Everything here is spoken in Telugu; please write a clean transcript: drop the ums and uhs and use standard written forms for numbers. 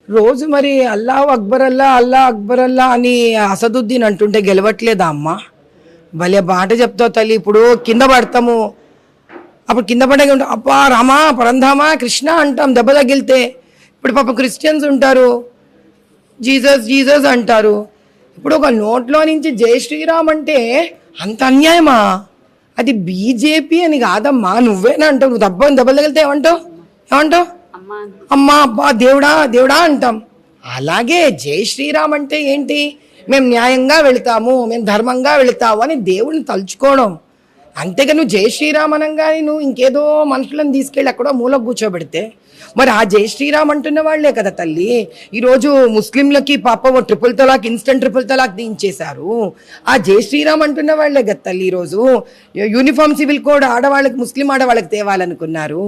రోజు మరి అల్లాహ్ అక్బర్ అల్లా అల్లా అక్బర్ అల్లా అని అసదుద్దీన్ అంటుంటే గెలవట్లేదా అమ్మ? భలే బాట చెప్తావు తల్లి. ఇప్పుడు కింద పడతాము, అప్పుడు కింద పడే ఉంటాం, అబ్బా రామా పరంధామా కృష్ణ అంటాం దెబ్బ తగిలితే. ఇప్పుడు పాప క్రిస్టియన్స్ ఉంటారు, జీసస్ జీసస్ అంటారు. ఇప్పుడు ఒక నోట్లో నుంచి జై శ్రీరామ్ అంటే అంత అన్యాయమా? అది బీజేపీ అని కాదమ్మా, నువ్వేనా అంటావు. నువ్వు దెబ్బలు తగిలితే ఏమంటావు? ఏమంటావు? అమ్మా అబ్బా దేవుడా దేవుడా అంటాం. అలాగే జై శ్రీరామ్ అంటే ఏంటి? మేము న్యాయంగా వెళతాము, మేము ధర్మంగా వెళతాము అని దేవుడిని తలుచుకోవడం. అంతేగా నువ్వు జై శ్రీరామ్ అనగానే నువ్వు ఇంకేదో మనుషులను తీసుకెళ్ళి అక్కడో మూలకు కూర్చోబెడితే మరి ఆ జై శ్రీరామ్ అంటున్న వాళ్లే కదా తల్లి ఈరోజు ముస్లింలకి పాప ట్రిపుల్ తలాక్, ఇన్స్టెంట్ ట్రిపుల్ తలాక్ దించేశారు. ఆ జై శ్రీరామ్ అంటున్న వాళ్లే కదా తల్లి ఈరోజు యూనిఫామ్ సివిల్ కోడ్ ఆడవాళ్ళకి, ముస్లిం ఆడవాళ్ళకి తేవాలనుకున్నారు.